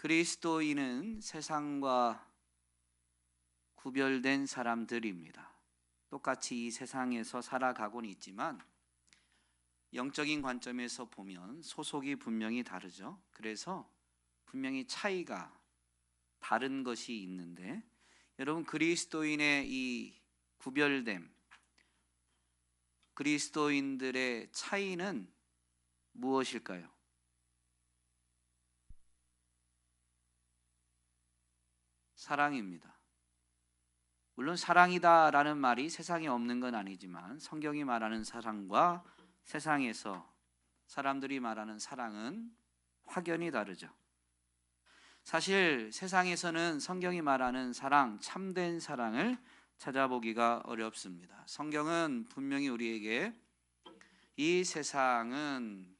그리스도인은 세상과 구별된 사람들입니다. 똑같이 이 세상에서 살아가고는 있지만 영적인 관점에서 보면 소속이 분명히 다르죠. 그래서 분명히 차이가 다른 것이 있는데, 여러분, 그리스도인의 이 구별됨, 그리스도인들의 차이는 무엇일까요? 사랑입니다. 물론 사랑이다라는 말이 세상에 없는 건 아니지만 성경이 말하는 사랑과 세상에서 사람들이 말하는 사랑은 확연히 다르죠. 사실 세상에서는 성경이 말하는 사랑, 참된 사랑을 찾아보기가 어렵습니다. 성경은 분명히 우리에게 이 세상은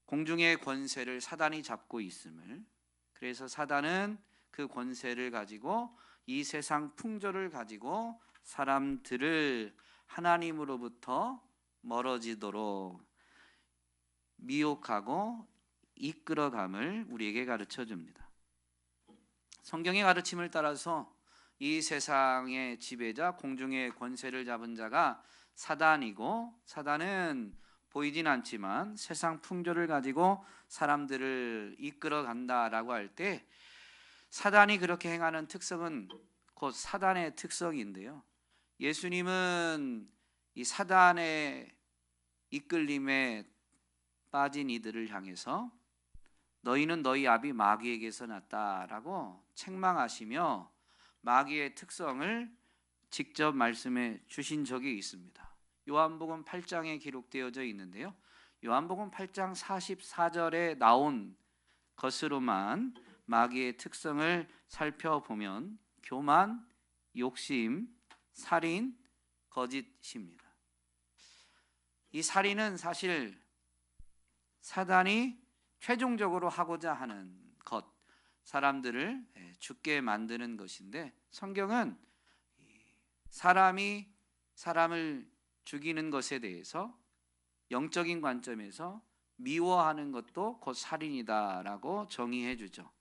공중의 권세를 사단이 잡고 있음을, 그래서 사단은 그 권세를 가지고 이 세상 풍조를 가지고 사람들을 하나님으로부터 멀어지도록 미혹하고 이끌어감을 우리에게 가르쳐 줍니다. 성경의 가르침을 따라서 이 세상의 지배자, 공중의 권세를 잡은 자가 사단이고, 사단은 보이진 않지만 세상 풍조를 가지고 사람들을 이끌어 간다라고 할 때, 사단이 그렇게 행하는 특성은 곧 사단의 특성인데요, 예수님은 이 사단의 이끌림에 빠진 이들을 향해서 너희는 너희 아비 마귀에게서 났다라고 책망하시며 마귀의 특성을 직접 말씀해 주신 적이 있습니다. 요한복음 8장에 기록되어져 있는데요, 요한복음 8장 44절에 나온 것으로만 마귀의 특성을 살펴보면 교만, 욕심, 살인, 거짓입니다. 이 살인은 사실 사단이 최종적으로 하고자 하는 것, 사람들을 죽게 만드는 것인데, 성경은 사람이 사람을 죽이는 것에 대해서 영적인 관점에서 미워하는 것도 곧 살인이다라고 정의해 주죠.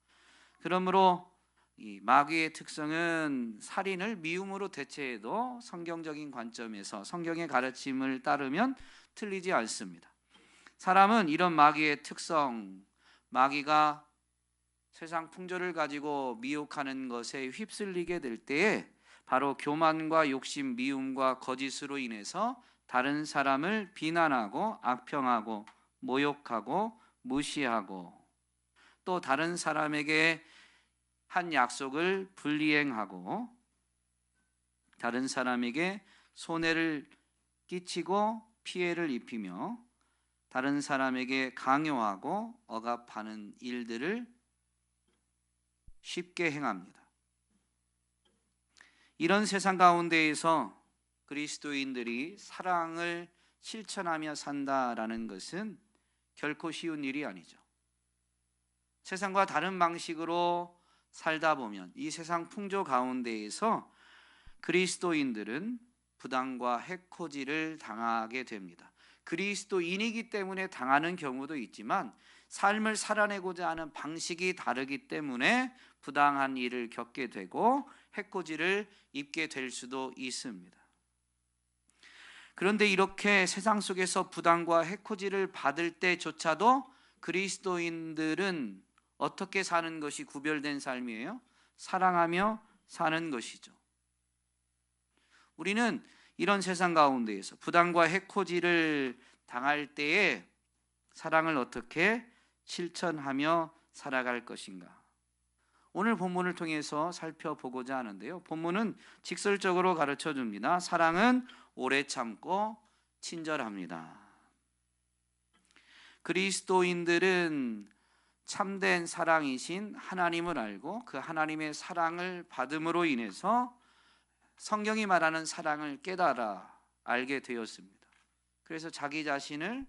그러므로 이 마귀의 특성은 살인을 미움으로 대체해도 성경적인 관점에서 성경의 가르침을 따르면 틀리지 않습니다. 사람은 이런 마귀의 특성, 마귀가 세상 풍조를 가지고 미혹하는 것에 휩쓸리게 될 때에 바로 교만과 욕심, 미움과 거짓으로 인해서 다른 사람을 비난하고 악평하고 모욕하고 무시하고, 또 다른 사람에게 한 약속을 불이행하고 다른 사람에게 손해를 끼치고 피해를 입히며 다른 사람에게 강요하고 억압하는 일들을 쉽게 행합니다. 이런 세상 가운데에서 그리스도인들이 사랑을 실천하며 산다라는 것은 결코 쉬운 일이 아니죠. 세상과 다른 방식으로 살다 보면 이 세상 풍조 가운데에서 그리스도인들은 부당과 해코지를 당하게 됩니다. 그리스도인이기 때문에 당하는 경우도 있지만 삶을 살아내고자 하는 방식이 다르기 때문에 부당한 일을 겪게 되고 해코지를 입게 될 수도 있습니다. 그런데 이렇게 세상 속에서 부당과 해코지를 받을 때조차도 그리스도인들은 어떻게 사는 것이 구별된 삶이에요? 사랑하며 사는 것이죠. 우리는 이런 세상 가운데에서 부당과 해코지를 당할 때에 사랑을 어떻게 실천하며 살아갈 것인가? 오늘 본문을 통해서 살펴보고자 하는데요, 본문은 직설적으로 가르쳐 줍니다. 사랑은 오래 참고 친절합니다. 그리스도인들은 참된 사랑이신 하나님을 알고 그 하나님의 사랑을 받음으로 인해서 성경이 말하는 사랑을 깨달아 알게 되었습니다. 그래서 자기 자신을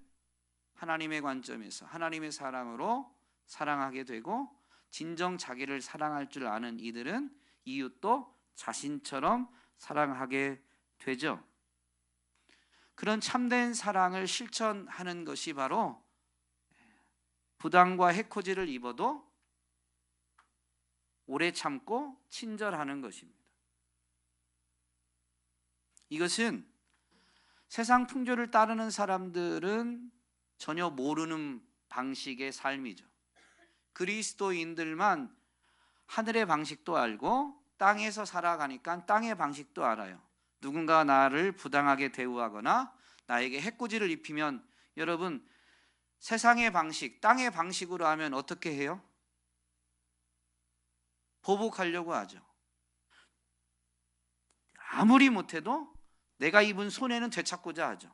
하나님의 관점에서 하나님의 사랑으로 사랑하게 되고, 진정 자기를 사랑할 줄 아는 이들은 이웃도 자신처럼 사랑하게 되죠. 그런 참된 사랑을 실천하는 것이 바로 부당과 해코지를 입어도 오래 참고 친절하는 것입니다. 이것은 세상 풍조를 따르는 사람들은 전혀 모르는 방식의 삶이죠. 그리스도인들만 하늘의 방식도 알고 땅에서 살아가니까 땅의 방식도 알아요. 누군가 나를 부당하게 대우하거나 나에게 해코지를 입히면 여러분, 세상의 방식, 땅의 방식으로 하면 어떻게 해요? 보복하려고 하죠. 아무리 못해도 내가 입은 손해는 되찾고자 하죠.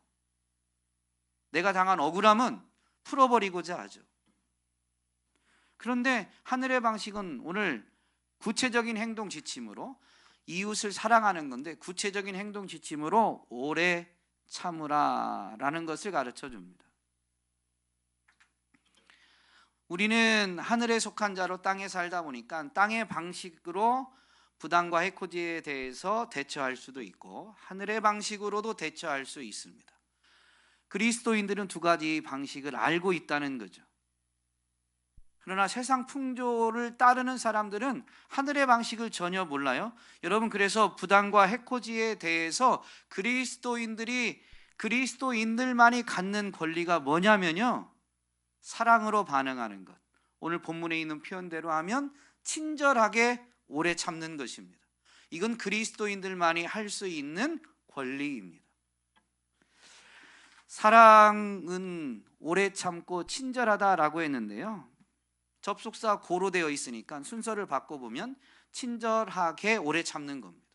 내가 당한 억울함은 풀어버리고자 하죠. 그런데 하늘의 방식은 오늘 구체적인 행동 지침으로 이웃을 사랑하는 건데, 구체적인 행동 지침으로 오래 참으라라는 것을 가르쳐 줍니다. 우리는 하늘에 속한 자로 땅에 살다 보니까 땅의 방식으로 부당과 해코지에 대해서 대처할 수도 있고 하늘의 방식으로도 대처할 수 있습니다. 그리스도인들은 두 가지 방식을 알고 있다는 거죠. 그러나 세상 풍조를 따르는 사람들은 하늘의 방식을 전혀 몰라요. 여러분, 그래서 부당과 해코지에 대해서 그리스도인들만이 갖는 권리가 뭐냐면요, 사랑으로 반응하는 것. 오늘 본문에 있는 표현대로 하면 친절하게 오래 참는 것입니다. 이건 그리스도인들만이 할 수 있는 권리입니다. 사랑은 오래 참고 친절하다라고 했는데요, 접속사 고로 되어 있으니까 순서를 바꿔보면 친절하게 오래 참는 겁니다.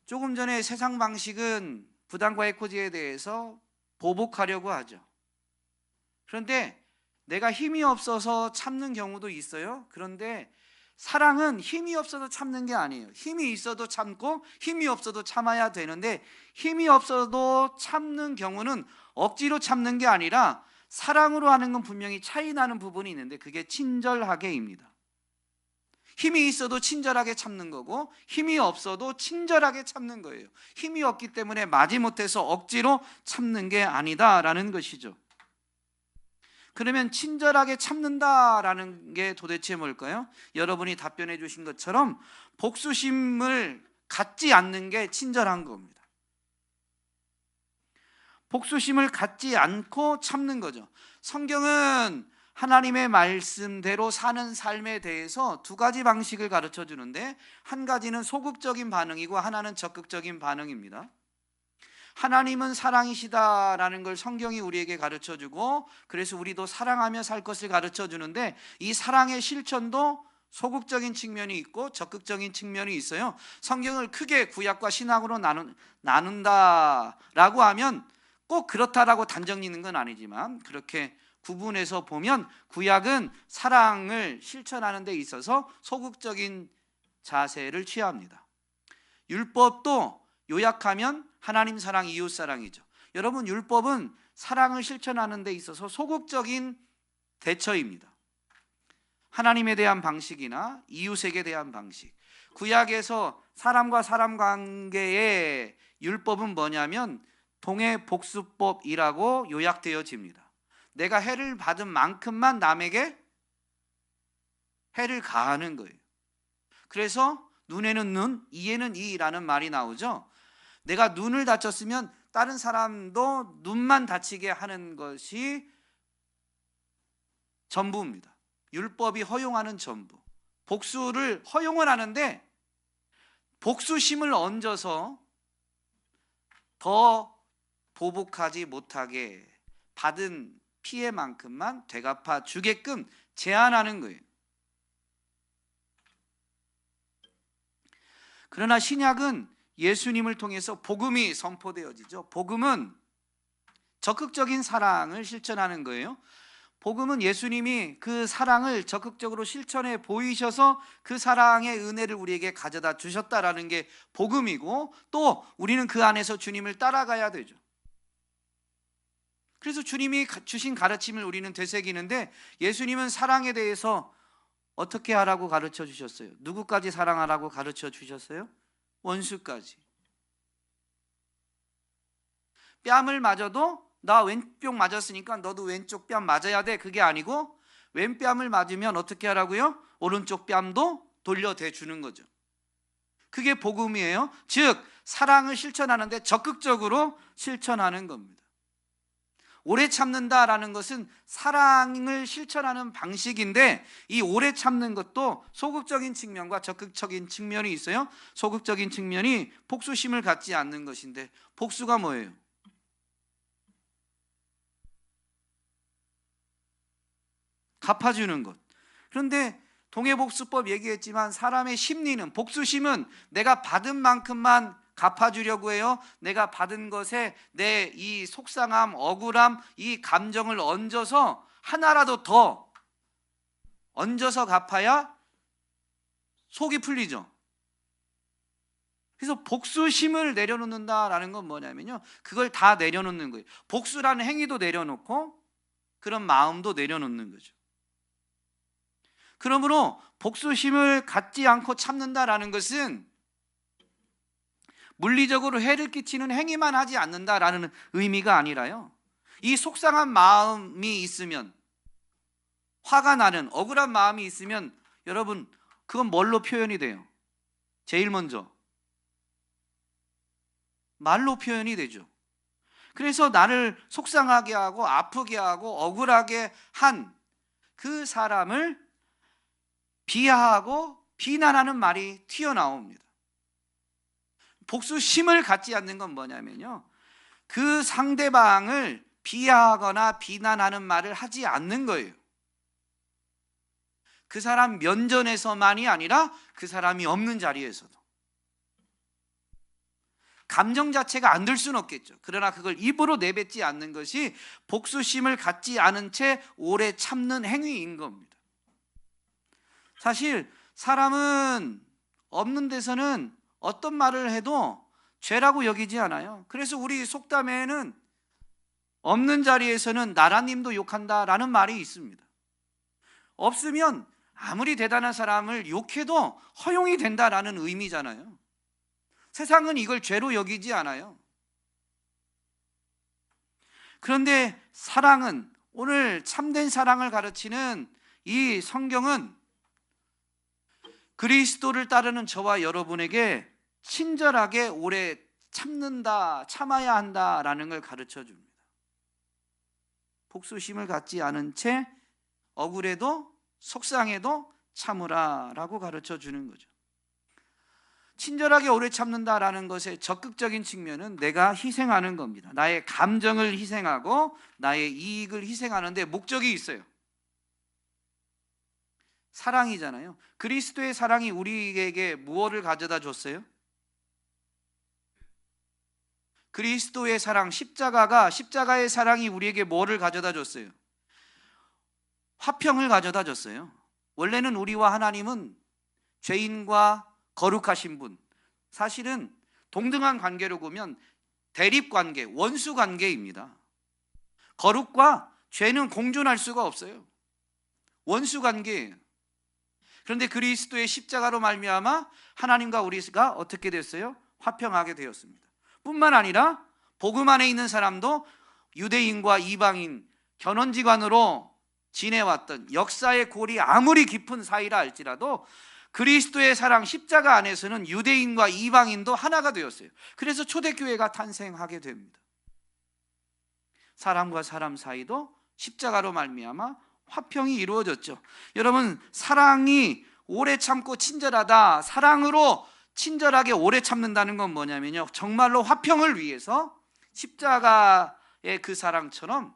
조금 전에 세상 방식은 부당과 해코지에 대해서 보복하려고 하죠. 그런데 내가 힘이 없어서 참는 경우도 있어요. 그런데 사랑은 힘이 없어도 참는 게 아니에요. 힘이 있어도 참고 힘이 없어도 참아야 되는데, 힘이 없어도 참는 경우는 억지로 참는 게 아니라 사랑으로 하는 건 분명히 차이 나는 부분이 있는데, 그게 친절하게입니다. 힘이 있어도 친절하게 참는 거고 힘이 없어도 친절하게 참는 거예요. 힘이 없기 때문에 마지못해서 억지로 참는 게 아니다라는 것이죠. 그러면 친절하게 참는다라는 게 도대체 뭘까요? 여러분이 답변해 주신 것처럼 복수심을 갖지 않는 게 친절한 겁니다. 복수심을 갖지 않고 참는 거죠. 성경은 하나님의 말씀대로 사는 삶에 대해서 두 가지 방식을 가르쳐 주는데, 한 가지는 소극적인 반응이고 하나는 적극적인 반응입니다. 하나님은 사랑이시다라는 걸 성경이 우리에게 가르쳐 주고, 그래서 우리도 사랑하며 살 것을 가르쳐 주는데, 이 사랑의 실천도 소극적인 측면이 있고 적극적인 측면이 있어요. 성경을 크게 구약과 신약으로 나눈다라고 하면 꼭 그렇다라고 단정 짓는 건 아니지만, 그렇게 구분해서 보면 구약은 사랑을 실천하는 데 있어서 소극적인 자세를 취합니다. 율법도 요약하면 하나님 사랑, 이웃 사랑이죠. 여러분, 율법은 사랑을 실천하는 데 있어서 소극적인 대처입니다. 하나님에 대한 방식이나 이웃에게 대한 방식. 구약에서 사람과 사람 관계의 율법은 뭐냐면 동해복수법이라고 요약되어집니다. 내가 해를 받은 만큼만 남에게 해를 가하는 거예요. 그래서 눈에는 눈, 이에는 이라는 말이 나오죠. 내가 눈을 다쳤으면 다른 사람도 눈만 다치게 하는 것이 전부입니다. 율법이 허용하는 전부. 복수를 허용을 하는데 복수심을 얹어서 더 보복하지 못하게 받은 피해만큼만 되갚아 주게끔 제한하는 거예요. 그러나 신약은 예수님을 통해서 복음이 선포되어지죠. 복음은 적극적인 사랑을 실천하는 거예요. 복음은 예수님이 그 사랑을 적극적으로 실천해 보이셔서 그 사랑의 은혜를 우리에게 가져다 주셨다라는 게 복음이고, 또 우리는 그 안에서 주님을 따라가야 되죠. 그래서 주님이 주신 가르침을 우리는 되새기는데, 예수님은 사랑에 대해서 어떻게 하라고 가르쳐 주셨어요? 누구까지 사랑하라고 가르쳐 주셨어요? 원수까지. 뺨을 맞아도 나 왼쪽 맞았으니까 너도 왼쪽 뺨 맞아야 돼, 그게 아니고 왼뺨을 맞으면 어떻게 하라고요? 오른쪽 뺨도 돌려대 주는 거죠. 그게 복음이에요. 즉 사랑을 실천하는데 적극적으로 실천하는 겁니다. 오래 참는다라는 것은 사랑을 실천하는 방식인데, 이 오래 참는 것도 소극적인 측면과 적극적인 측면이 있어요. 소극적인 측면이 복수심을 갖지 않는 것인데, 복수가 뭐예요? 갚아주는 것. 그런데 동해복수법 얘기했지만 사람의 심리는, 복수심은 내가 받은 만큼만 갚아주려고 해요. 내가 받은 것에 내 이 속상함, 억울함, 이 감정을 얹어서 하나라도 더 얹어서 갚아야 속이 풀리죠. 그래서 복수심을 내려놓는다라는 건 뭐냐면요, 그걸 다 내려놓는 거예요. 복수라는 행위도 내려놓고 그런 마음도 내려놓는 거죠. 그러므로 복수심을 갖지 않고 참는다라는 것은 물리적으로 해를 끼치는 행위만 하지 않는다라는 의미가 아니라요, 이 속상한 마음이 있으면, 화가 나는 억울한 마음이 있으면 여러분 그건 뭘로 표현이 돼요? 제일 먼저 말로 표현이 되죠. 그래서 나를 속상하게 하고 아프게 하고 억울하게 한 그 사람을 비하하고 비난하는 말이 튀어나옵니다. 복수심을 갖지 않는 건 뭐냐면요, 그 상대방을 비하하거나 비난하는 말을 하지 않는 거예요. 그 사람 면전에서만이 아니라 그 사람이 없는 자리에서도. 감정 자체가 안 들 수는 없겠죠. 그러나 그걸 입으로 내뱉지 않는 것이 복수심을 갖지 않은 채 오래 참는 행위인 겁니다. 사실 사람은 없는 데서는 어떤 말을 해도 죄라고 여기지 않아요. 그래서 우리 속담에는 없는 자리에서는 나라님도 욕한다라는 말이 있습니다. 없으면 아무리 대단한 사람을 욕해도 허용이 된다라는 의미잖아요. 세상은 이걸 죄로 여기지 않아요. 그런데 사랑은, 오늘 참된 사랑을 가르치는 이 성경은 그리스도를 따르는 저와 여러분에게 친절하게 오래 참는다, 참아야 한다라는 걸 가르쳐 줍니다. 복수심을 갖지 않은 채 억울해도 속상해도 참으라라고 가르쳐 주는 거죠. 친절하게 오래 참는다라는 것의 적극적인 측면은 내가 희생하는 겁니다. 나의 감정을 희생하고 나의 이익을 희생하는데 목적이 있어요. 사랑이잖아요. 그리스도의 사랑이 우리에게 무엇을 가져다 줬어요? 그리스도의 사랑, 십자가의 사랑이 우리에게 뭐를 가져다 줬어요? 화평을 가져다 줬어요. 원래는 우리와 하나님은 죄인과 거룩하신 분, 사실은 동등한 관계로 보면 대립관계, 원수관계입니다. 거룩과 죄는 공존할 수가 없어요. 원수관계예요. 그런데 그리스도의 십자가로 말미암아 하나님과 우리가 어떻게 됐어요? 화평하게 되었습니다. 뿐만 아니라 복음 안에 있는 사람도 유대인과 이방인, 견원지간으로 지내왔던 역사의 골이 아무리 깊은 사이라 할지라도 그리스도의 사랑, 십자가 안에서는 유대인과 이방인도 하나가 되었어요. 그래서 초대교회가 탄생하게 됩니다. 사람과 사람 사이도 십자가로 말미암아 화평이 이루어졌죠. 여러분, 사랑이 오래 참고 친절하다, 사랑으로 친절하게 오래 참는다는 건 뭐냐면요, 정말로 화평을 위해서 십자가의 그 사랑처럼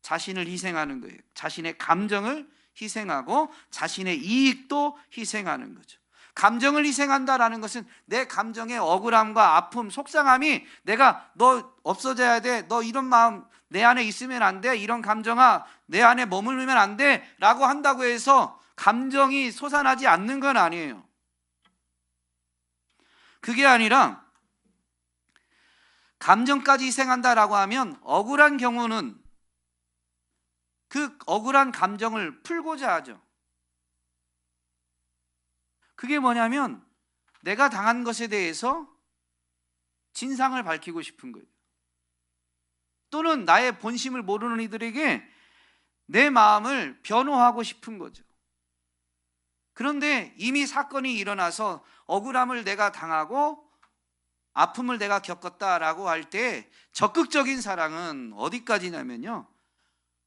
자신을 희생하는 거예요. 자신의 감정을 희생하고 자신의 이익도 희생하는 거죠. 감정을 희생한다라는 것은 내 감정의 억울함과 아픔, 속상함이 내가 너 없어져야 돼, 너 이런 마음 내 안에 있으면 안 돼, 이런 감정아 내 안에 머물면 안 돼 라고 한다고 해서 감정이 솟아나지 않는 건 아니에요. 그게 아니라 감정까지 희생한다라고 하면 억울한 경우는 그 억울한 감정을 풀고자 하죠. 그게 뭐냐면 내가 당한 것에 대해서 진상을 밝히고 싶은 거예요. 또는 나의 본심을 모르는 이들에게 내 마음을 변호하고 싶은 거죠. 그런데 이미 사건이 일어나서 억울함을 내가 당하고 아픔을 내가 겪었다라고 할 때 적극적인 사랑은 어디까지냐면요,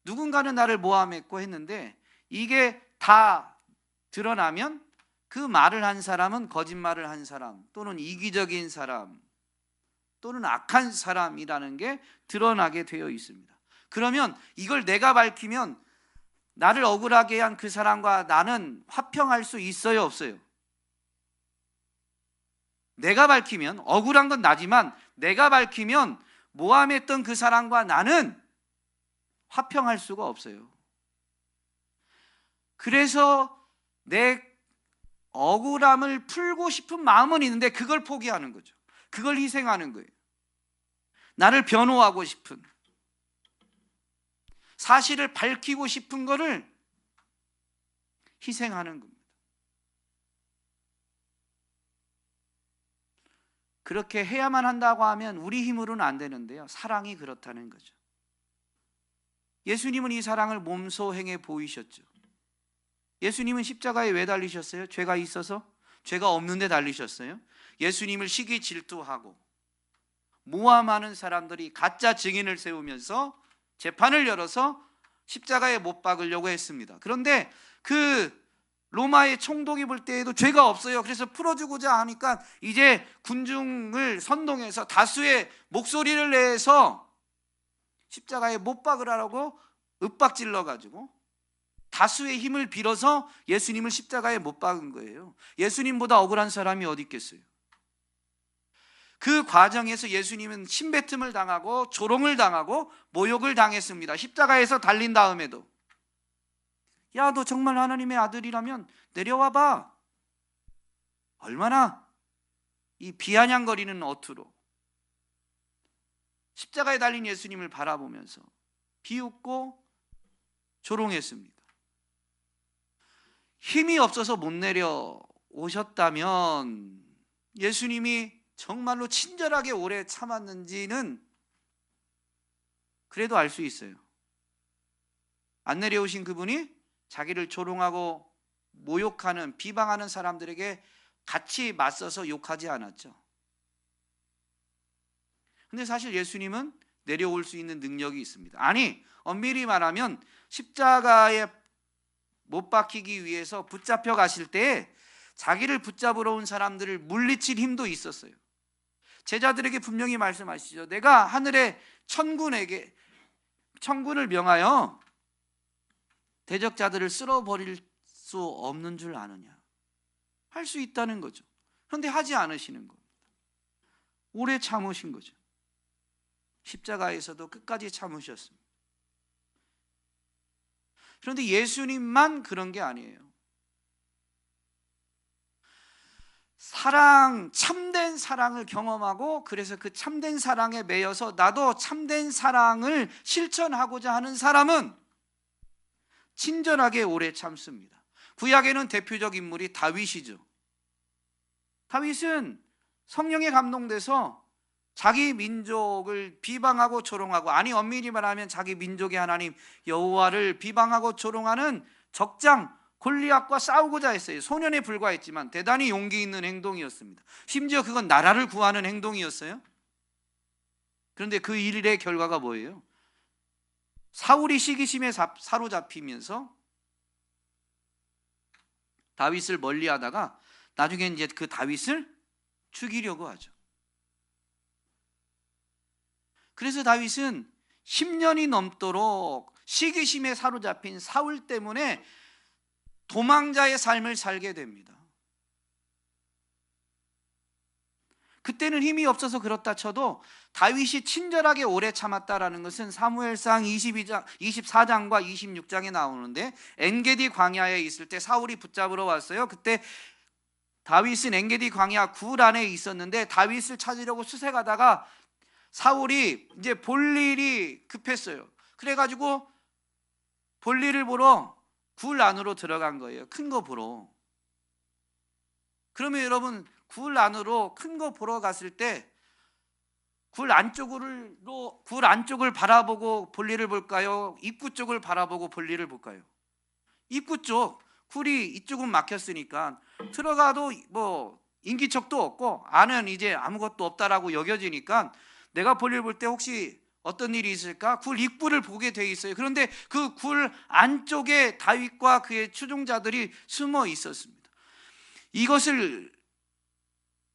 누군가는 나를 모함했고 했는데 이게 다 드러나면 그 말을 한 사람은 거짓말을 한 사람 또는 이기적인 사람 또는 악한 사람이라는 게 드러나게 되어 있습니다. 그러면 이걸 내가 밝히면 나를 억울하게 한 그 사람과 나는 화평할 수 있어요, 없어요? 내가 밝히면, 억울한 건 나지만 내가 밝히면 모함했던 그 사람과 나는 화평할 수가 없어요. 그래서 내 억울함을 풀고 싶은 마음은 있는데 그걸 포기하는 거죠. 그걸 희생하는 거예요. 나를 변호하고 싶은, 사실을 밝히고 싶은 거를 희생하는 겁니다. 그렇게 해야만 한다고 하면 우리 힘으로는 안 되는데요, 사랑이 그렇다는 거죠. 예수님은 이 사랑을 몸소 행해 보이셨죠. 예수님은 십자가에 왜 달리셨어요? 죄가 있어서? 죄가 없는데 달리셨어요? 예수님을 시기 질투하고 모함하는 사람들이 가짜 증인을 세우면서 재판을 열어서 십자가에 못 박으려고 했습니다. 그런데 그 로마의 총독이 볼 때에도 죄가 없어요. 그래서 풀어주고자 하니까 이제 군중을 선동해서 다수의 목소리를 내서 십자가에 못 박으라고 윽박질러 가지고 다수의 힘을 빌어서 예수님을 십자가에 못 박은 거예요. 예수님보다 억울한 사람이 어디 있겠어요? 그 과정에서 예수님은 침뱉음을 당하고 조롱을 당하고 모욕을 당했습니다. 십자가에서 달린 다음에도 야, 너 정말 하나님의 아들이라면 내려와 봐. 얼마나 이 비아냥거리는 어투로 십자가에 달린 예수님을 바라보면서 비웃고 조롱했습니다. 힘이 없어서 못 내려오셨다면 예수님이 정말로 친절하게 오래 참았는지는 그래도 알 수 있어요. 안 내려오신 그분이 자기를 조롱하고 모욕하는, 비방하는 사람들에게 같이 맞서서 욕하지 않았죠. 근데 사실 예수님은 내려올 수 있는 능력이 있습니다. 아니, 엄밀히 말하면 십자가에 못 박히기 위해서 붙잡혀 가실 때 자기를 붙잡으러 온 사람들을 물리칠 힘도 있었어요. 제자들에게 분명히 말씀하시죠. 내가 하늘의 천군을 명하여 대적자들을 쓸어버릴 수 없는 줄 아느냐. 할 수 있다는 거죠. 그런데 하지 않으시는 겁니다. 오래 참으신 거죠. 십자가에서도 끝까지 참으셨습니다. 그런데 예수님만 그런 게 아니에요. 참된 사랑을 경험하고 그래서 그 참된 사랑에 매여서 나도 참된 사랑을 실천하고자 하는 사람은 친절하게 오래 참습니다. 구약에는 대표적 인물이 다윗이죠. 다윗은 성령에 감동돼서 자기 민족을 비방하고 조롱하고, 아니 엄밀히 말하면 자기 민족의 하나님 여호와를 비방하고 조롱하는 적장 골리앗과 싸우고자 했어요. 소년에 불과했지만 대단히 용기 있는 행동이었습니다. 심지어 그건 나라를 구하는 행동이었어요. 그런데 그 일의 결과가 뭐예요? 사울이 시기심에 사로잡히면서 다윗을 멀리하다가 나중에 이제 그 다윗을 죽이려고 하죠. 그래서 다윗은 10년이 넘도록 시기심에 사로잡힌 사울 때문에 도망자의 삶을 살게 됩니다. 그때는 힘이 없어서 그렇다 쳐도 다윗이 친절하게 오래 참았다라는 것은 사무엘상 24장과 26장에 나오는데, 엔게디 광야에 있을 때 사울이 붙잡으러 왔어요. 그때 다윗은 엔게디 광야 굴 안에 있었는데 다윗을 찾으려고 수색하다가 사울이 이제 볼 일이 급했어요. 그래가지고 볼 일을 보러 굴 안으로 들어간 거예요. 큰 거 보러. 그러면 여러분, 굴 안으로 큰 거 보러 갔을 때 굴 안쪽을 바라보고 볼일을 볼까요? 입구 쪽을 바라보고 볼일을 볼까요? 입구 쪽. 굴이 이쪽은 막혔으니까 들어가도 뭐 인기척도 없고 안은 이제 아무것도 없다라고 여겨지니까 내가 볼일 볼 때 혹시 어떤 일이 있을까? 굴 입구를 보게 돼 있어요. 그런데 그 굴 안쪽에 다윗과 그의 추종자들이 숨어 있었습니다. 이것을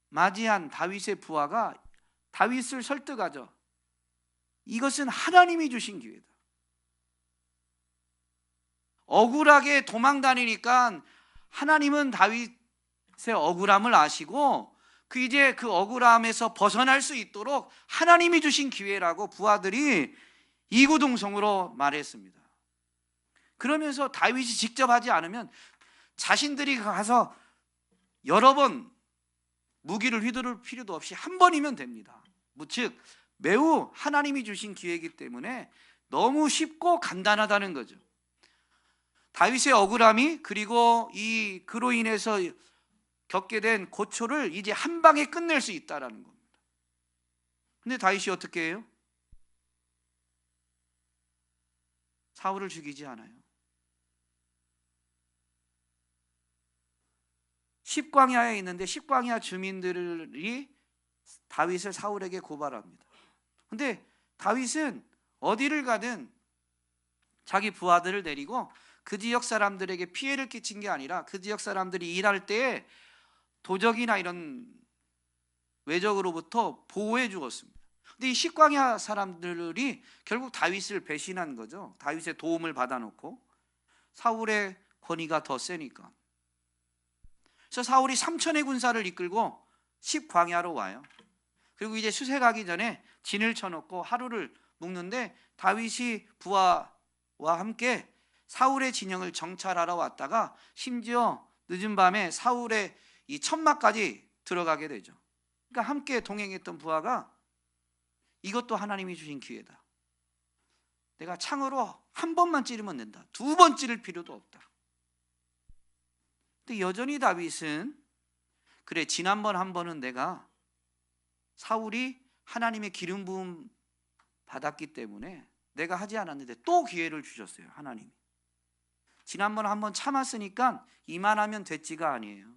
맞이한 다윗의 부하가 다윗을 설득하죠. 이것은 하나님이 주신 기회다. 억울하게 도망 다니니까 하나님은 다윗의 억울함을 아시고 이제 그 억울함에서 벗어날 수 있도록 하나님이 주신 기회라고 부하들이 이구동성으로 말했습니다. 그러면서 다윗이 직접 하지 않으면 자신들이 가서 여러 번 무기를 휘두를 필요도 없이 한 번이면 됩니다. 즉 매우 하나님이 주신 기회이기 때문에 너무 쉽고 간단하다는 거죠. 다윗의 억울함이 그리고 그로 인해서 겪게 된 고초를 이제 한 방에 끝낼 수 있다라는 겁니다. 근데 다윗이 어떻게 해요? 사울을 죽이지 않아요. 십광야에 있는데 십광야 주민들이 다윗을 사울에게 고발합니다. 근데 다윗은 어디를 가든 자기 부하들을 데리고 그 지역 사람들에게 피해를 끼친 게 아니라 그 지역 사람들이 일할 때에 도적이나 이런 외적으로부터 보호해 주었습니다. 근데 이 십광야 사람들이 결국 다윗을 배신한 거죠. 다윗의 도움을 받아놓고 사울의 권위가 더 세니까. 그래서 사울이 3천의 군사를 이끌고 십광야로 와요. 그리고 이제 수색하기 전에 진을 쳐놓고 하루를 묵는데 다윗이 부하와 함께 사울의 진영을 정찰하러 왔다가 심지어 늦은 밤에 사울의 이 천막까지 들어가게 되죠. 그러니까 함께 동행했던 부하가 이것도 하나님이 주신 기회다. 내가 창으로 한 번만 찌르면 된다. 두 번 찌를 필요도 없다. 근데 여전히 다윗은 그래 지난번 한 번은 내가 사울이 하나님의 기름 부음 받았기 때문에 내가 하지 않았는데 또 기회를 주셨어요. 하나님이. 지난번 한 번 참았으니까 이만하면 됐지가 아니에요.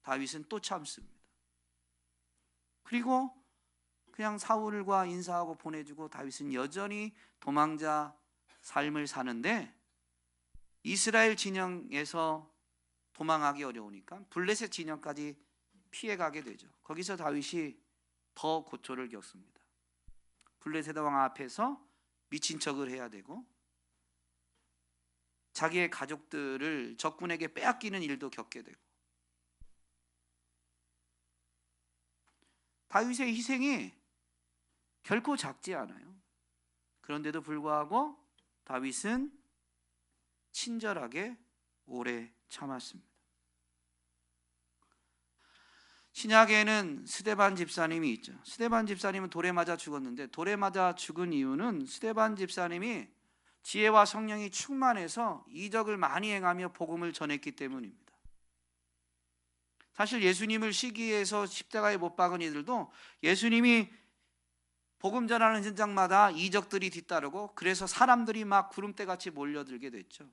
다윗은 또 참습니다. 그리고 그냥 사울과 인사하고 보내주고 다윗은 여전히 도망자 삶을 사는데 이스라엘 진영에서 도망하기 어려우니까 블레셋 진영까지 피해가게 되죠. 거기서 다윗이 더 고초를 겪습니다. 블레셋 왕 앞에서 미친 척을 해야 되고 자기의 가족들을 적군에게 빼앗기는 일도 겪게 되고 다윗의 희생이 결코 작지 않아요. 그런데도 불구하고 다윗은 친절하게 오래 참았습니다. 신약에는 스데반 집사님이 있죠. 스데반 집사님은 돌에 맞아 죽었는데 돌에 맞아 죽은 이유는 스데반 집사님이 지혜와 성령이 충만해서 이적을 많이 행하며 복음을 전했기 때문입니다. 사실 예수님을 시기해서 십자가에 못 박은 이들도 예수님이 복음 전하는 현장마다 이적들이 뒤따르고 그래서 사람들이 막 구름대같이 몰려들게 됐죠.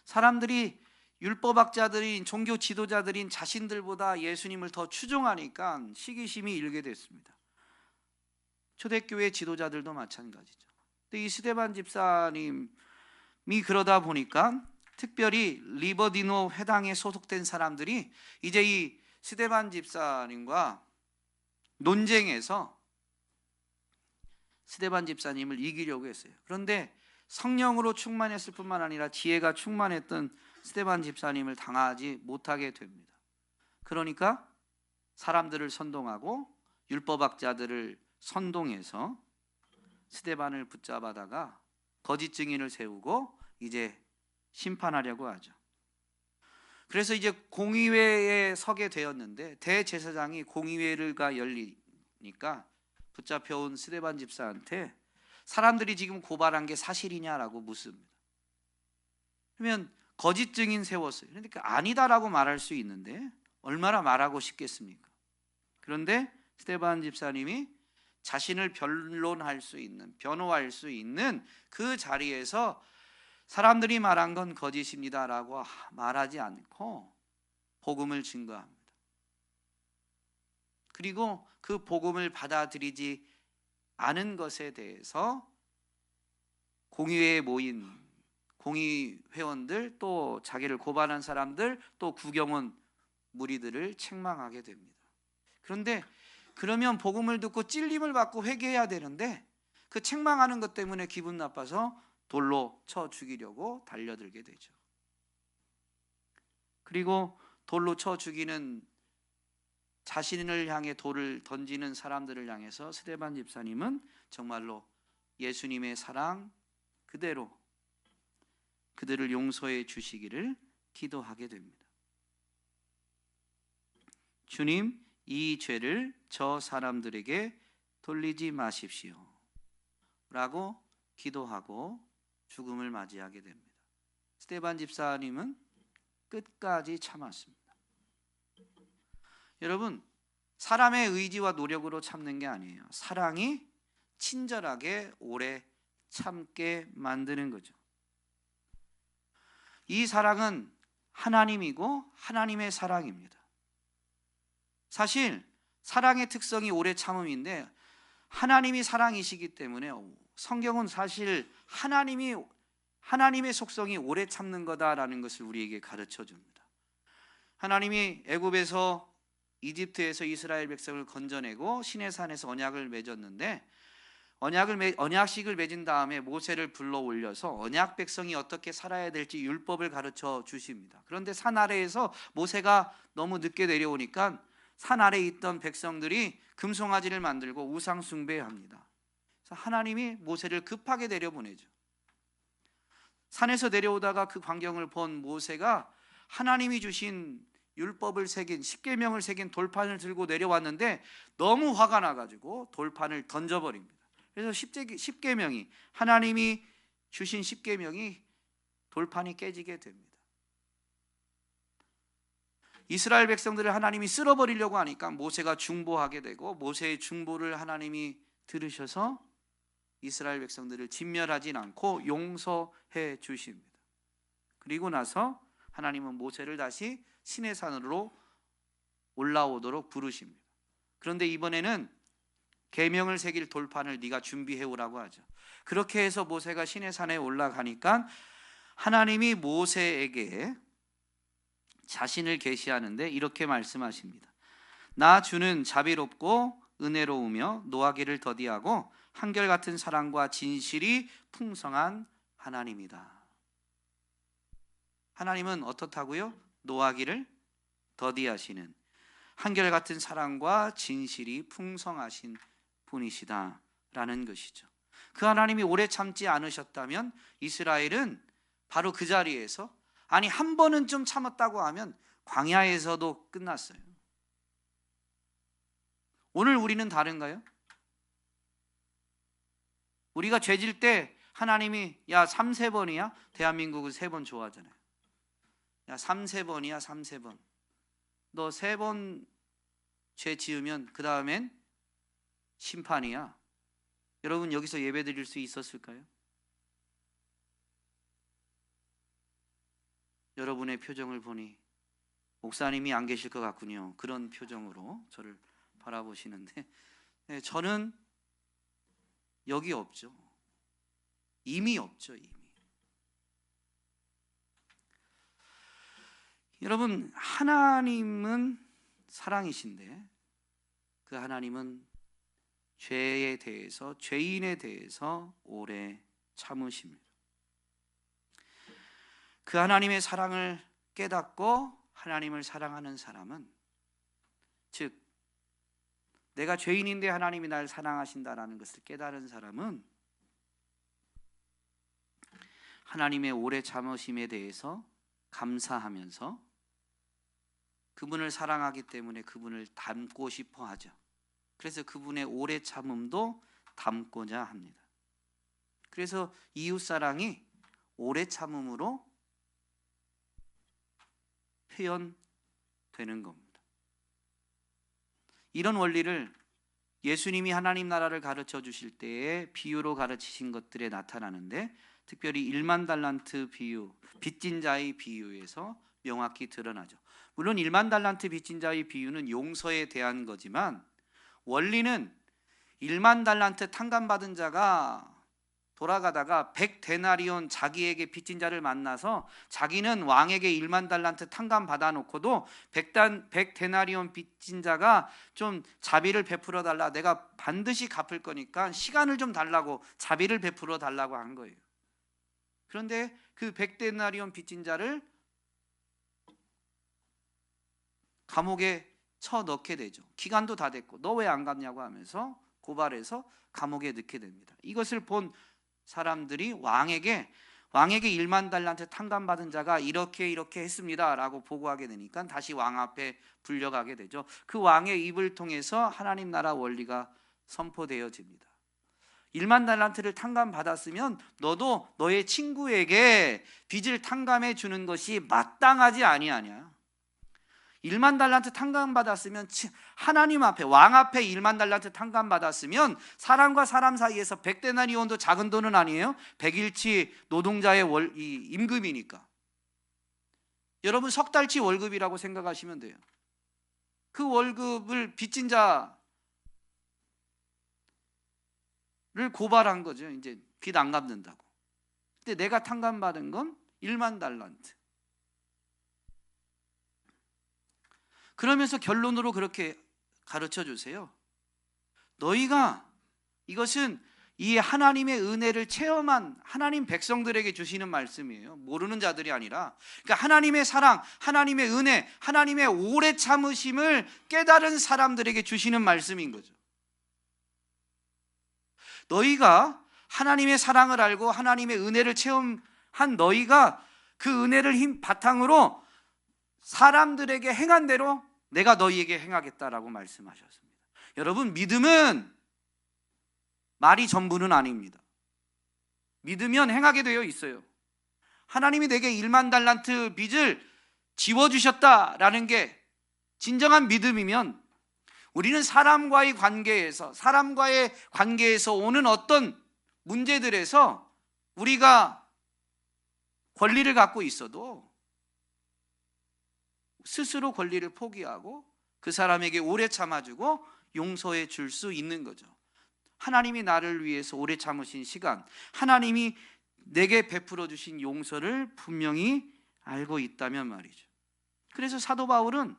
사람들이 율법학자들인 종교 지도자들인 자신들보다 예수님을 더 추종하니까 시기심이 일게 됐습니다. 초대교회 지도자들도 마찬가지죠. 근데 이 스데반 집사님이 그러다 보니까 특별히 리버디노 회당에 소속된 사람들이 이제 이 스데반 집사님과 논쟁해서 스데반 집사님을 이기려고 했어요. 그런데 성령으로 충만했을 뿐만 아니라 지혜가 충만했던 스데반 집사님을 당하지 못하게 됩니다. 그러니까 사람들을 선동하고 율법학자들을 선동해서 스데반을 붙잡아다가 거짓 증인을 세우고 이제 심판하려고 하죠. 그래서 이제 공의회에 서게 되었는데 대제사장이 공의회가 열리니까 붙잡혀온 스데반 집사한테 사람들이 지금 고발한 게 사실이냐라고 묻습니다. 그러면 거짓 증인 세웠어요. 그러니까 아니다라고 말할 수 있는데 얼마나 말하고 싶겠습니까? 그런데 스데반 집사님이 자신을 변론할 수 있는, 변호할 수 있는 그 자리에서 사람들이 말한 건 거짓입니다라고 말하지 않고 복음을 증거합니다. 그리고 그 복음을 받아들이지 않은 것에 대해서 공의회에 모인 공의 회원들, 또 자기를 고발한 사람들, 또 구경원 무리들을 책망하게 됩니다. 그런데 그러면 복음을 듣고 찔림을 받고 회개해야 되는데 그 책망하는 것 때문에 기분 나빠서 돌로 쳐 죽이려고 달려들게 되죠. 그리고 돌로 쳐 죽이는, 자신을 향해 돌을 던지는 사람들을 향해서 스데반 집사님은 정말로 예수님의 사랑 그대로 그들을 용서해 주시기를 기도하게 됩니다. 주님, 이 죄를 저 사람들에게 돌리지 마십시오 라고 기도하고 죽음을 맞이하게 됩니다. 스데반 집사님은 끝까지 참았습니다. 여러분, 사람의 의지와 노력으로 참는 게 아니에요. 사랑이 친절하게 오래 참게 만드는 거죠. 이 사랑은 하나님이고 하나님의 사랑입니다. 사실 사랑의 특성이 오래 참음인데 하나님이 사랑이시기 때문에 성경은 사실 하나님의 속성이 오래 참는 거다라는 것을 우리에게 가르쳐 줍니다. 하나님이 애굽에서, 이집트에서 이스라엘 백성을 건져내고 시내산에서 언약을 맺었는데 언약식을 맺은 다음에 모세를 불러 올려서 언약 백성이 어떻게 살아야 될지 율법을 가르쳐 주십니다. 그런데 산 아래에서 모세가 너무 늦게 내려오니까 산 아래에 있던 백성들이 금송아지를 만들고 우상 숭배합니다. 그래서 하나님이 모세를 급하게 내려보내죠. 산에서 내려오다가 그 광경을 본 모세가 하나님이 주신 율법을 새긴, 십계명을 새긴 돌판을 들고 내려왔는데 너무 화가 나가지고 돌판을 던져버립니다. 그래서 십계명이, 하나님이 주신 십계명이 돌판이 깨지게 됩니다. 이스라엘 백성들을 하나님이 쓸어버리려고 하니까 모세가 중보하게 되고, 모세의 중보를 하나님이 들으셔서 이스라엘 백성들을 진멸하진 않고 용서해 주십니다. 그리고 나서 하나님은 모세를 다시 시내산으로 올라오도록 부르십니다. 그런데 이번에는 계명을 새길 돌판을 네가 준비해 오라고 하죠. 그렇게 해서 모세가 시내산에 올라가니까 하나님이 모세에게 자신을 계시하는데 이렇게 말씀하십니다. 나 주는 자비롭고 은혜로우며 노하기를 더디하고 한결같은 사랑과 진실이 풍성한 하나님이다. 하나님은 어떻다고요? 노하기를 더디하시는, 한결같은 사랑과 진실이 풍성하신 분이시다라는 것이죠. 그 하나님이 오래 참지 않으셨다면 이스라엘은 바로 그 자리에서, 아니 한 번은 좀 참았다고 하면 광야에서도 끝났어요. 오늘 우리는 다른가요? 우리가 죄질 때 하나님이 야 3-4번이야? 대한민국은 3번 좋아하잖아요. 야 3-4번이야 3-4번. 너 3번 죄 지으면 그 다음엔 심판이야. 여러분 여기서 예배 드릴 수 있었을까요? 여러분의 표정을 보니 목사님이 안 계실 것 같군요. 그런 표정으로 저를 바라보시는데 저는 여기 없죠. 이미 없죠. 이미. 여러분, 하나님은 사랑이신데 그 하나님은 죄에 대해서, 죄인에 대해서 오래 참으십니다. 그 하나님의 사랑을 깨닫고 하나님을 사랑하는 사람은, 즉 내가 죄인인데 하나님이 날 사랑하신다라는 것을 깨달은 사람은 하나님의 오래 참으심에 대해서 감사하면서 그분을 사랑하기 때문에 그분을 닮고 싶어 하죠. 그래서 그분의 오래 참음도 닮고자 합니다. 그래서 이웃사랑이 오래 참음으로 표현되는 겁니다. 이런 원리를 예수님이 하나님 나라를 가르쳐 주실 때에 비유로 가르치신 것들에 나타나는데, 특별히 1만 달란트 비유, 빚진 자의 비유에서 명확히 드러나죠. 물론 1만 달란트 빚진 자의 비유는 용서에 대한 거지만, 원리는 1만 달란트 탕감받은 자가 돌아가다가 100데나리온 자기에게 빚진 자를 만나서 자기는 왕에게 1만 달란트 탕감 받아 놓고도 100데나리온 빚진 자가 좀 자비를 베풀어 달라, 내가 반드시 갚을 거니까 시간을 좀 달라고 자비를 베풀어 달라고 한 거예요. 그런데 그 100데나리온 빚진 자를 감옥에 쳐 넣게 되죠. 기간도 다 됐고 너 왜 안 갚냐고 하면서 고발해서 감옥에 넣게 됩니다. 이것을 본 사람들이 왕에게 1만 달란트 탕감받은 자가 이렇게 했습니다 라고 보고하게 되니까 다시 왕 앞에 불려가게 되죠. 그 왕의 입을 통해서 하나님 나라 원리가 선포되어집니다. 1만 달란트를 탕감받았으면 너도 너의 친구에게 빚을 탕감해 주는 것이 마땅하지 아니하냐. 1만 달란트 탕감받았으면 하나님 앞에, 왕 앞에 1만 달란트 탕감받았으면 사람과 사람 사이에서 100데나리온도 작은 돈은 아니에요. 100일치 노동자의 임금이니까. 여러분 석 달치 월급이라고 생각하시면 돼요. 그 월급을 빚진 자를 고발한 거죠. 이제 빚 안 갚는다고. 근데 내가 탕감받은 건 1만 달란트. 그러면서 결론으로 그렇게 가르쳐 주세요. 너희가, 이것은 이 하나님의 은혜를 체험한 하나님 백성들에게 주시는 말씀이에요. 모르는 자들이 아니라. 그러니까 하나님의 사랑, 하나님의 은혜, 하나님의 오래 참으심을 깨달은 사람들에게 주시는 말씀인 거죠. 너희가 하나님의 사랑을 알고 하나님의 은혜를 체험한 너희가 그 은혜를 바탕으로 사람들에게 행한 대로 내가 너희에게 행하겠다라고 말씀하셨습니다. 여러분, 믿음은 말이 전부는 아닙니다. 믿으면 행하게 되어 있어요. 하나님이 내게 1만 달란트 빚을 지워주셨다라는 게 진정한 믿음이면, 우리는 사람과의 관계에서 오는 어떤 문제들에서 우리가 권리를 갖고 있어도 스스로 권리를 포기하고 그 사람에게 오래 참아주고 용서해 줄 수 있는 거죠. 하나님이 나를 위해서 오래 참으신 시간, 하나님이 내게 베풀어 주신 용서를 분명히 알고 있다면 말이죠. 그래서 사도 바울은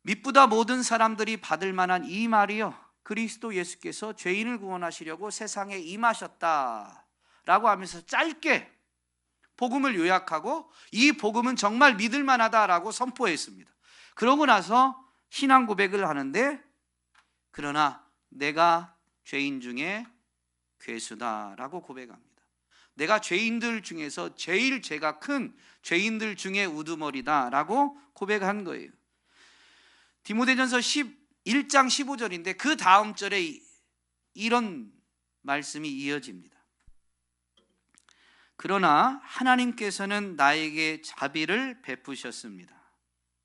mit보다 모든 사람들이 받을 만한 이 말이요, 그리스도 예수께서 죄인을 구원하시려고 세상에 임하셨다라고 하면서 짧게 복음을 요약하고 이 복음은 정말 믿을 만하다라고 선포했습니다. 그러고 나서 신앙 고백을 하는데, 그러나 내가 죄인 중에 괴수다라고 고백합니다. 내가 죄인들 중에서 제일 죄가 큰 죄인들 중에 우두머리다라고 고백한 거예요. 디모데전서 1장 15절인데 그 다음 절에 이런 말씀이 이어집니다. 그러나 하나님께서는 나에게 자비를 베푸셨습니다.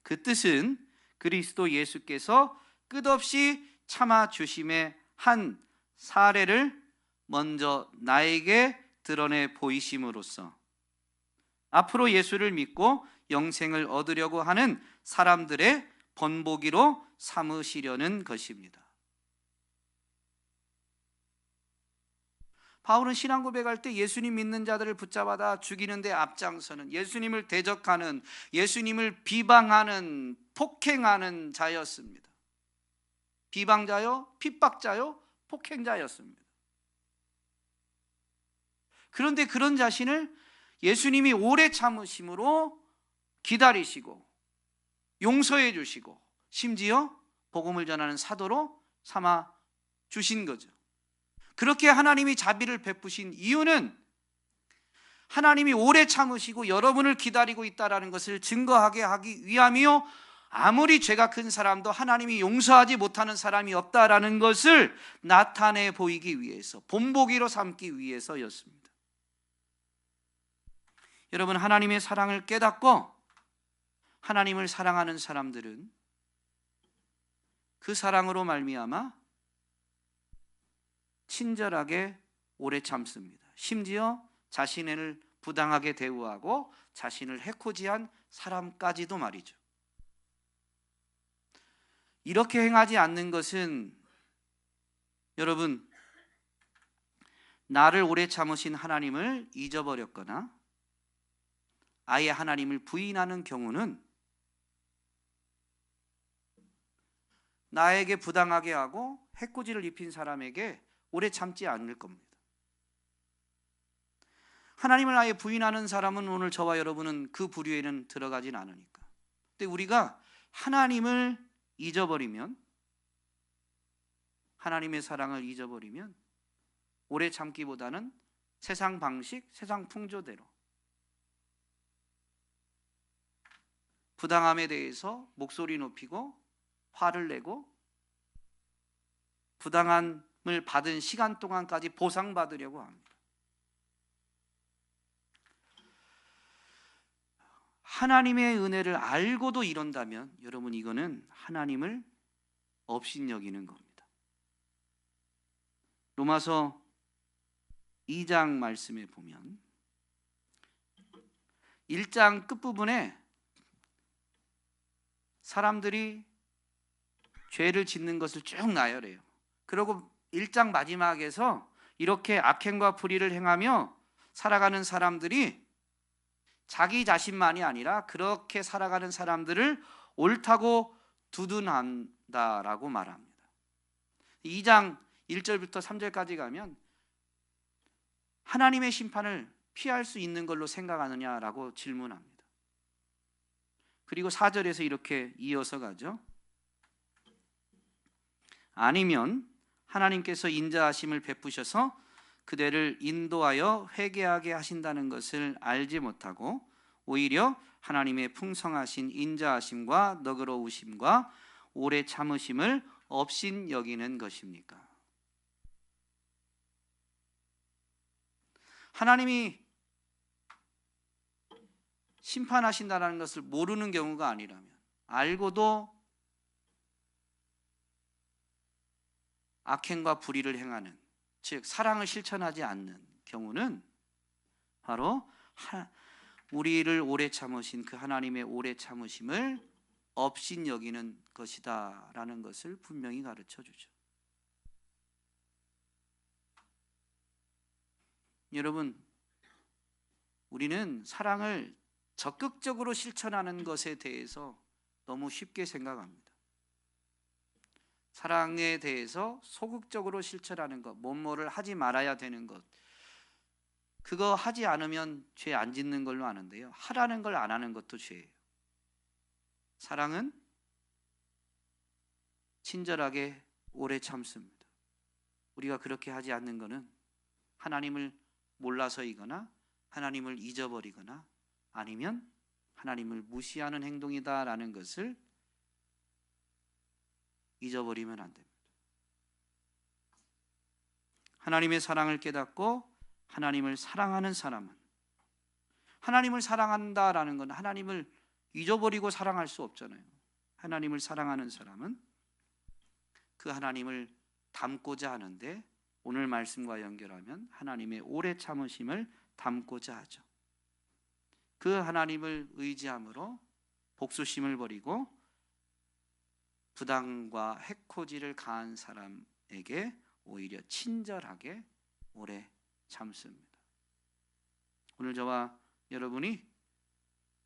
그 뜻은 그리스도 예수께서 끝없이 참아주심의 한 사례를 먼저 나에게 드러내 보이심으로써 앞으로 예수를 믿고 영생을 얻으려고 하는 사람들의 본보기로 삼으시려는 것입니다. 바울은 신앙 고백할 때 예수님 믿는 자들을 붙잡아다 죽이는 데 앞장서는, 예수님을 대적하는, 예수님을 비방하는, 폭행하는 자였습니다. 비방자요, 핍박자요, 폭행자였습니다. 그런데 그런 자신을 예수님이 오래 참으심으로 기다리시고 용서해 주시고 심지어 복음을 전하는 사도로 삼아 주신 거죠. 그렇게 하나님이 자비를 베푸신 이유는 하나님이 오래 참으시고 여러분을 기다리고 있다는 것을 증거하게 하기 위함이요, 아무리 죄가 큰 사람도 하나님이 용서하지 못하는 사람이 없다라는 것을 나타내 보이기 위해서, 본보기로 삼기 위해서였습니다. 여러분, 하나님의 사랑을 깨닫고 하나님을 사랑하는 사람들은 그 사랑으로 말미암아 친절하게 오래 참습니다. 심지어 자신을 부당하게 대우하고 자신을 해코지한 사람까지도 말이죠. 이렇게 행하지 않는 것은 여러분, 나를 오래 참으신 하나님을 잊어버렸거나 아예 하나님을 부인하는 경우는 나에게 부당하게 하고 해코지를 입힌 사람에게 오래 참지 않을 겁니다. 하나님을 아예 부인하는 사람은 오늘 저와 여러분은 그 부류에는 들어가진 않으니까. 근데 우리가 하나님을 잊어버리면, 하나님의 사랑을 잊어버리면 오래 참기보다는 세상 방식, 세상 풍조대로 부당함에 대해서 목소리 높이고 화를 내고 부당함을 받은 시간 동안까지 보상받으려고 합니다. 하나님의 은혜를 알고도 이런다면 여러분, 이거는 하나님을 업신여기는 겁니다. 로마서 2장 말씀에 보면 1장 끝부분에 사람들이 죄를 짓는 것을 쭉 나열해요. 그리고 1장 마지막에서 이렇게 악행과 불의를 행하며 살아가는 사람들이 자기 자신만이 아니라 그렇게 살아가는 사람들을 옳다고 두둔한다라고 말합니다. 2장 1절부터 3절까지 가면 하나님의 심판을 피할 수 있는 걸로 생각하느냐라고 질문합니다. 그리고 4절에서 이렇게 이어서 가죠. 아니면 하나님께서 인자하심을 베푸셔서 그대를 인도하여 회개하게 하신다는 것을 알지 못하고 오히려 하나님의 풍성하신 인자하심과 너그러우심과 오래 참으심을 업신 여기는 것입니까? 하나님이 심판하신다는 것을 모르는 경우가 아니라면, 알고도 악행과 불의를 행하는, 즉 사랑을 실천하지 않는 경우는 바로 우리를 오래 참으신 그 하나님의 오래 참으심을 업신 여기는 것이다 라는 것을 분명히 가르쳐 주죠. 여러분, 우리는 사랑을 적극적으로 실천하는 것에 대해서 너무 쉽게 생각합니다. 사랑에 대해서 소극적으로 실천하는 것, 뭐뭐를 하지 말아야 되는 것, 그거 하지 않으면 죄 안 짓는 걸로 아는데요, 하라는 걸 안 하는 것도 죄예요. 사랑은 친절하게 오래 참습니다. 우리가 그렇게 하지 않는 것은 하나님을 몰라서이거나 하나님을 잊어버리거나 아니면 하나님을 무시하는 행동이다라는 것을 잊어버리면 안 됩니다. 하나님의 사랑을 깨닫고 하나님을 사랑하는 사람은, 하나님을 사랑한다라는 건 하나님을 잊어버리고 사랑할 수 없잖아요. 하나님을 사랑하는 사람은 그 하나님을 닮고자 하는데, 오늘 말씀과 연결하면 하나님의 오래 참으심을 닮고자 하죠. 그 하나님을 의지함으로 복수심을 버리고 부당과 해코지를 가한 사람에게 오히려 친절하게 오래 참습니다. 오늘 저와 여러분이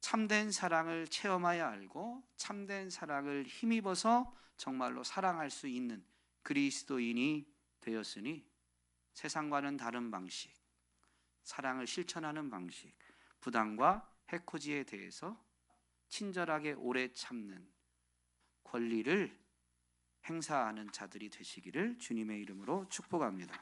참된 사랑을 체험하여 알고 참된 사랑을 힘입어서 정말로 사랑할 수 있는 그리스도인이 되었으니 세상과는 다른 방식, 사랑을 실천하는 방식, 부당과 해코지에 대해서 친절하게 오래 참는 권리를 행사하는 자들이 되시기를 주님의 이름으로 축복합니다.